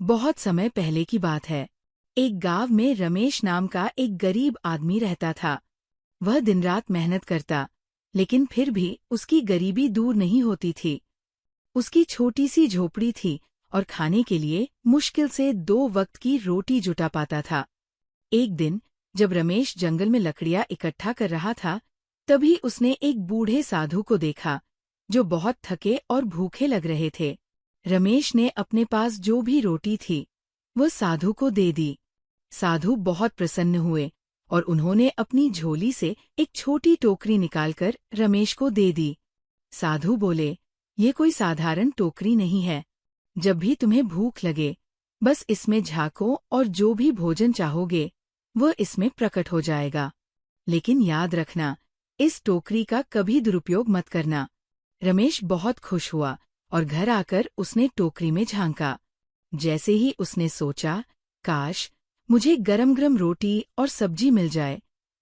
बहुत समय पहले की बात है। एक गांव में रमेश नाम का एक गरीब आदमी रहता था। वह दिन रात मेहनत करता, लेकिन फिर भी उसकी गरीबी दूर नहीं होती थी। उसकी छोटी सी झोपड़ी थी और खाने के लिए मुश्किल से 2 वक्त की रोटी जुटा पाता था। एक दिन जब रमेश जंगल में लकड़ियां इकट्ठा कर रहा था, तभी उसने एक बूढ़े साधु को देखा, जो बहुत थके और भूखे लग रहे थे। रमेश ने अपने पास जो भी रोटी थी, वह साधु को दे दी। साधु बहुत प्रसन्न हुए और उन्होंने अपनी झोली से एक छोटी टोकरी निकालकर रमेश को दे दी। साधु बोले, ये कोई साधारण टोकरी नहीं है। जब भी तुम्हें भूख लगे, बस इसमें झाँको और जो भी भोजन चाहोगे, वह इसमें प्रकट हो जाएगा। लेकिन याद रखना, इस टोकरी का कभी दुरुपयोग मत करना। रमेश बहुत खुश हुआ और घर आकर उसने टोकरी में झांका। जैसे ही उसने सोचा, काश मुझे गरम गरम रोटी और सब्जी मिल जाए,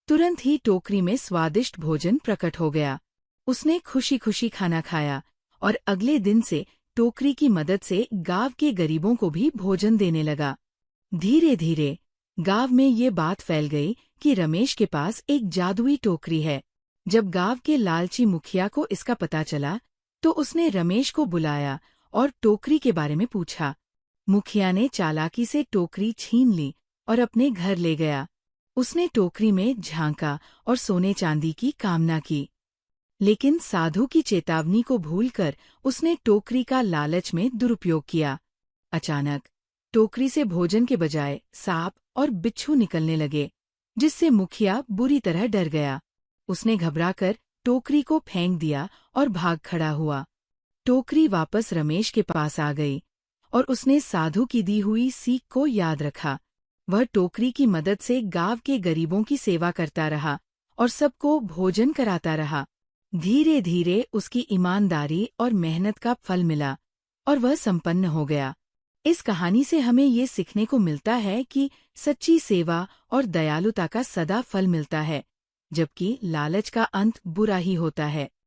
तुरंत ही टोकरी में स्वादिष्ट भोजन प्रकट हो गया। उसने खुशी खुशी खाना खाया और अगले दिन से टोकरी की मदद से गांव के गरीबों को भी भोजन देने लगा। धीरे धीरे गांव में ये बात फैल गई कि रमेश के पास एक जादुई टोकरी है। जब गांव के लालची मुखिया को इसका पता चला, तो उसने रमेश को बुलाया और टोकरी के बारे में पूछा। मुखिया ने चालाकी से टोकरी छीन ली और अपने घर ले गया। उसने टोकरी में झांका और सोने चांदी की कामना की। लेकिन साधु की चेतावनी को भूलकर उसने टोकरी का लालच में दुरुपयोग किया। अचानक टोकरी से भोजन के बजाय सांप और बिच्छू निकलने लगे, जिससे मुखिया बुरी तरह डर गया। उसने घबराकर टोकरी को फेंक दिया और भाग खड़ा हुआ। टोकरी वापस रमेश के पास आ गई और उसने साधु की दी हुई सीख को याद रखा। वह टोकरी की मदद से गांव के गरीबों की सेवा करता रहा और सबको भोजन कराता रहा। धीरे धीरे उसकी ईमानदारी और मेहनत का फल मिला और वह संपन्न हो गया। इस कहानी से हमें ये सीखने को मिलता है कि सच्ची सेवा और दयालुता का सदा फल मिलता है, जबकि लालच का अंत बुरा ही होता है।